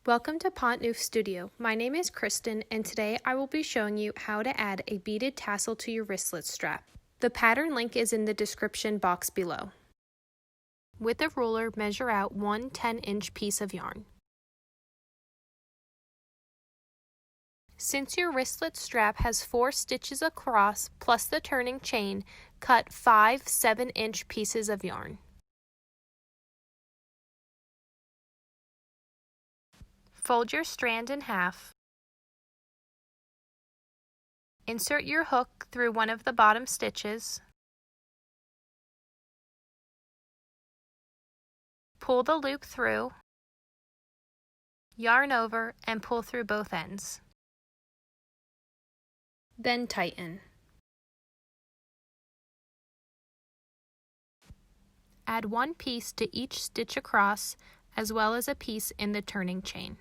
Welcome to Pont Neuf Studio. My name is Kristen and today I will be showing you how to add a beaded tassel to your wristlet strap. The pattern link is in the description box below. With a ruler, measure out one 10-inch piece of yarn. Since your wristlet strap has 4 stitches across plus the turning chain, cut 5 7-inch pieces of yarn. Fold your strand in half. Insert your hook through one of the bottom stitches. Pull the loop through, yarn over, and pull through both ends. Then tighten. Add one piece to each stitch across, as well as a piece in the turning chain.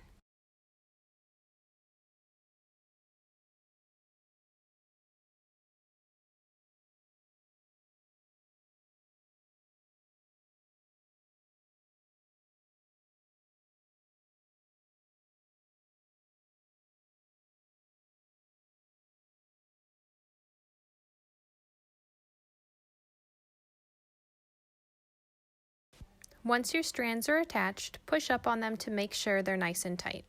Once your strands are attached, push up on them to make sure they're nice and tight.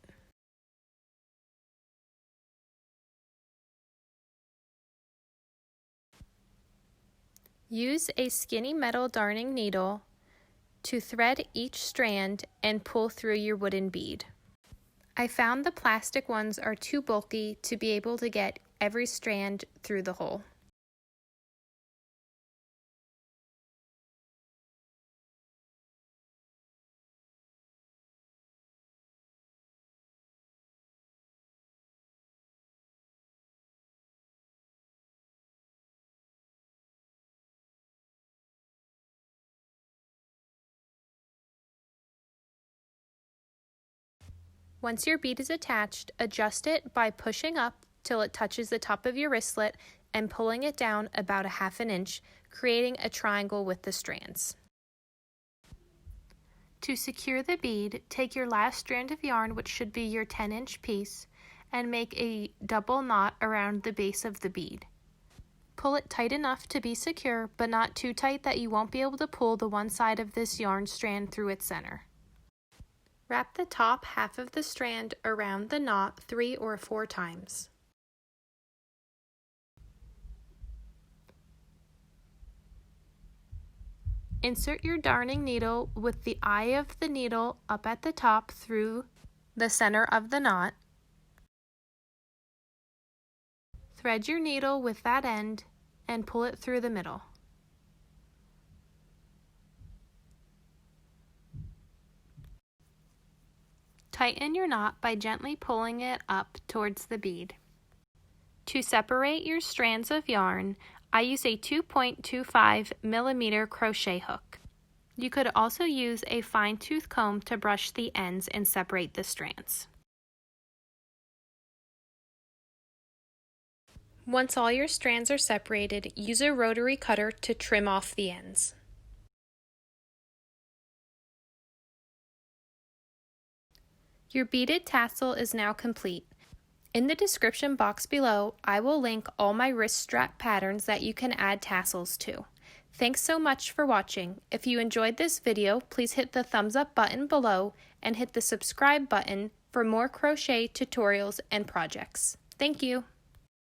Use a skinny metal darning needle to thread each strand and pull through your wooden bead. I found the plastic ones are too bulky to be able to get every strand through the hole. Once your bead is attached, adjust it by pushing up till it touches the top of your wristlet and pulling it down about 1/2 inch, creating a triangle with the strands. To secure the bead, take your last strand of yarn, which should be your 10-inch piece, and make a double knot around the base of the bead. Pull it tight enough to be secure, but not too tight that you won't be able to pull the one side of this yarn strand through its center. Wrap the top half of the strand around the knot 3 or 4 times. Insert your darning needle with the eye of the needle up at the top through the center of the knot. Thread your needle with that end and pull it through the middle. Tighten your knot by gently pulling it up towards the bead. To separate your strands of yarn, I use a 2.25 millimeter crochet hook. You could also use a fine tooth comb to brush the ends and separate the strands. Once all your strands are separated, use a rotary cutter to trim off the ends. Your beaded tassel is now complete. In the description box below, I will link all my wrist strap patterns that you can add tassels to. Thanks so much for watching. If you enjoyed this video, please hit the thumbs up button below and hit the subscribe button for more crochet tutorials and projects. Thank you.